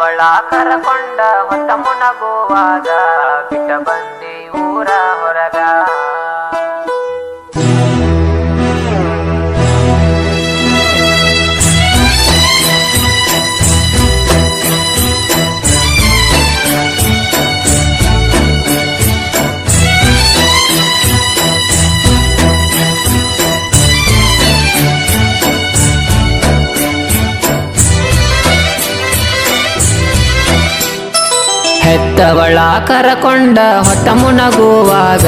ಹೆತ್ತವಳ ಕರಕೊಂಡ ಹೊತ್ತ ಮುನಗುವಾಗ ಬಿಟ್ಟ ಬಂದಿ ಊರ ಹೊರಗ. ಹೆತ್ತವಳ ಕರಕೊಂಡ ಹೊತ್ತ ಮುನಗುವಾಗ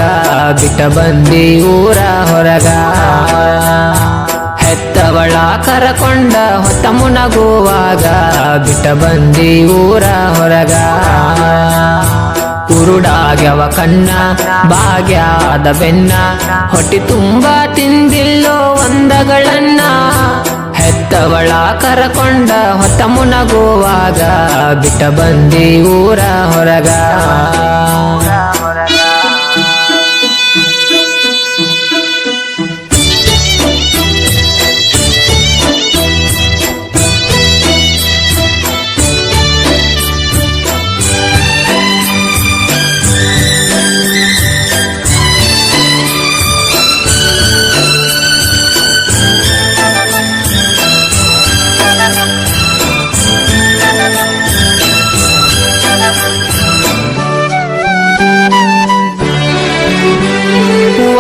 ಬಿಟ್ಟ ಬಂದಿ ಊರ ಹೊರಗ. ಹೆತ್ತವಳ ಕರಕೊಂಡ ಹೊತ್ತ ಮುನಗುವಾಗ ಬಿಟ್ಟ ಬಂದಿ ಊರ ಹೊರಗ. ಕುರುಡಾಗ್ಯವ ಕಣ್ಣ ಭಾಗ್ಯಾದ ಬೆನ್ನ ಹೊಟ್ಟಿ ತುಂಬ ತಿಂದಿಲ್ಲೋ ಒಂದಗಳನ್ನ. ಹೆತ್ತವಳ ಕರಕೊಂಡ ಹೊತ್ತ ಮುನಗುವಾಗ ಬಿಟ್ಟ ಬಂದಿ ಊರ ಹೊರಗ.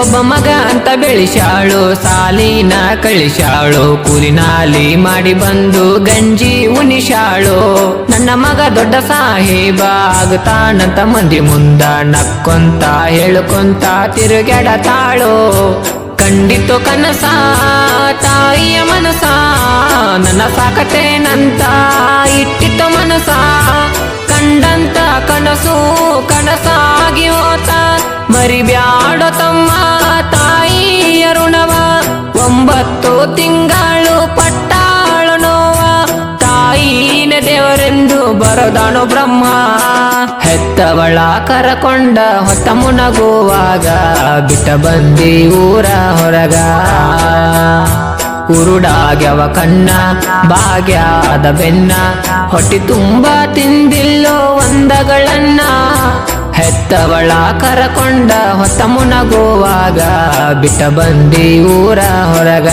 ಒಬ್ಬ ಮಗ ಅಂತ ಬೆಳಿಸಾಳು, ಸಾಲಿನ ಕಳಿಸಾಳು, ಕೂಲಿನಾಲಿ ಮಾಡಿ ಬಂದು ಗಂಜಿ ಉಣಿಸಾಳು. ನನ್ನ ಮಗ ದೊಡ್ಡ ಸಾಹೇಬ ಆಗುತ್ತಾನಂತ ಮಂದಿ ಮುಂದ ನಕ್ಕೊಂತ ಹೇಳುಕೊಂತ ತಿರುಗಾಡತಾಳು. ಕಂಡಿತು ಕನಸ ತಾಯಿಯ ಮನಸ, ನನ್ನ ಸಾಕತೇನಂತ ಇಟ್ಟಿತ್ತು ಮನಸ. ಕಂಡಂತ ಕನಸು ಕನಸಾಗಿ ಹೋತ, ಮರಿಬ್ಯಾಡೋ ತಮ್ಮ ತಾಯಿಯ ಋಣವ. 9 ತಿಂಗಳು ಪಟ್ಟಾಳು ನೋವ, ತಾಯಿನ ದೇವರೆಂದು ಬರೋದಾಣು ಬ್ರಹ್ಮ. ಹೆತ್ತವಳ ಕರಕೊಂಡ ಹೊತ್ತ ಮುನಗುವಾಗ ಬಿಟ್ಟ ಬಂದಿ ಊರ ಹೊರಗ. ಕುರುಡಾಗ್ಯವ ಕಣ್ಣ ಭಾಗ್ಯಾದ ಬೆನ್ನ ಹೊಟ್ಟಿ ತುಂಬ ತಿಂದಿಲ್ಲೋ ಒಂದಗಳನ್ನ. ಹೆತ್ತವಳ ಕರಕೊಂಡ ಹೊತ್ತ ಮುನಗುವಾಗ ಬಿಟ್ಟ ಬಂದಿ ಊರ ಹೊರಗ.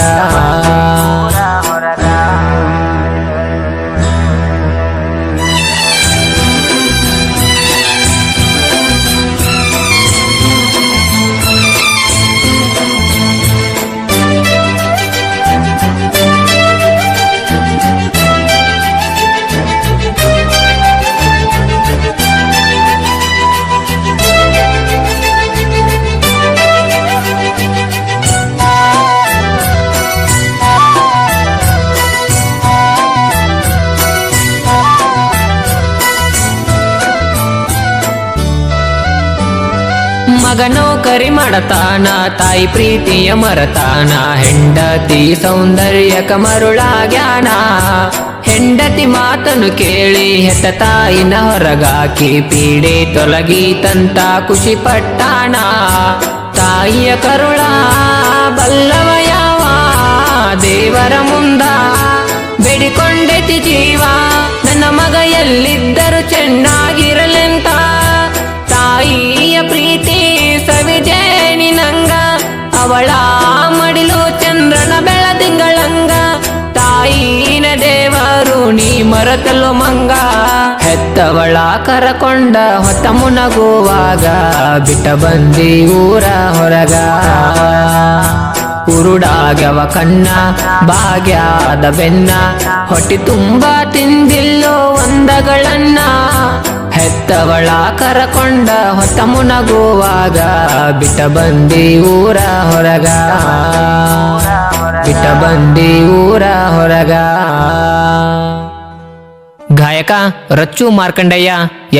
ಮಗ ನೌಕರಿ ಮಾಡತಾನ, ತಾಯಿ ಪ್ರೀತಿಯ ಮರತಾನ, ಹೆಂಡತಿ ಸೌಂದರ್ಯಕ ಮರುಳಾಗ್ಯಾನ. ಹೆಂಡತಿ ಮಾತನ್ನು ಕೇಳಿ ಹೆತ್ತ ತಾಯಿನ ಹೊರಗಾಕಿ ಪೀಡೆ ತೊಲಗೀತಂತ ಖುಷಿ ಪಟ್ಟಾನ. ತಾಯಿಯ ಕರುಳ ಬಲ್ಲವ ಯಾವ ದೇವರ ಮುಂದ, ಬೇಡಿಕೊಂಡೆತಿ ಜೀವ ನನ್ನ ಮಗ ಎಲ್ಲಿದ್ದರೂ ಚೆನ್ನಾಗಿರಲೆಂತ. ತಾಯಿಯ ಪ್ರೀತಿ ಸವಿಜೇನಿ ನಂಗ, ಅವಳ ಮಡಿಲು ಚಂದ್ರನ ಬೆಳದಿಂಗಳಂಗ. ತಾಯಿನ ದೇವರು ನೀ ಮರತಲು ಮಂಗ. ಹೆತ್ತವಳ ಕರಕೊಂಡ ಹೊತ್ತ ಮುನಗುವಾಗ ಬಿಟ್ಟ ಬಂದಿ ಊರ ಹೊರಗ. ಕುರುಡಾಗ್ಯವ ಕಣ್ಣ ಭಾಗ್ಯಾದ ಬೆನ್ನ ಹೊಟ್ಟಿ ತುಂಬ ತಿಂದಿಲ್ಲೋ ಒಂದಗಳನ್ನ. ಹೆತ್ತವಳ ಕರಕೊಂಡ ಹೊತ್ತ ಮುನಗುವಾಗ ಬಿಟ್ಟ ಬಂದಿ ಊರ ಹೊರಗ. ಬಿಟ್ಟ ಬಂದಿ ಊರ ಹೊರಗ. ಗಾಯಕ ರಚ್ಚು ಮಾರ್ಕಂಡಯ್ಯ,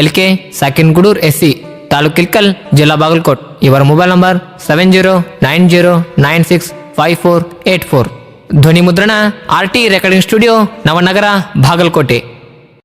LK, ಸಾಕಿನ್ಗುಡೂರ್ SC, ತಾಲೂಕು ಇಲ್ಕಲ್, ಜಿಲ್ಲಾ ಬಾಗಲಕೋಟ್. ಇವರ ಮೊಬೈಲ್ ನಂಬರ್ 7090965484. ಧ್ವನಿ ಮುದ್ರಣ RT recording studio, Navanagar, Bagalkot.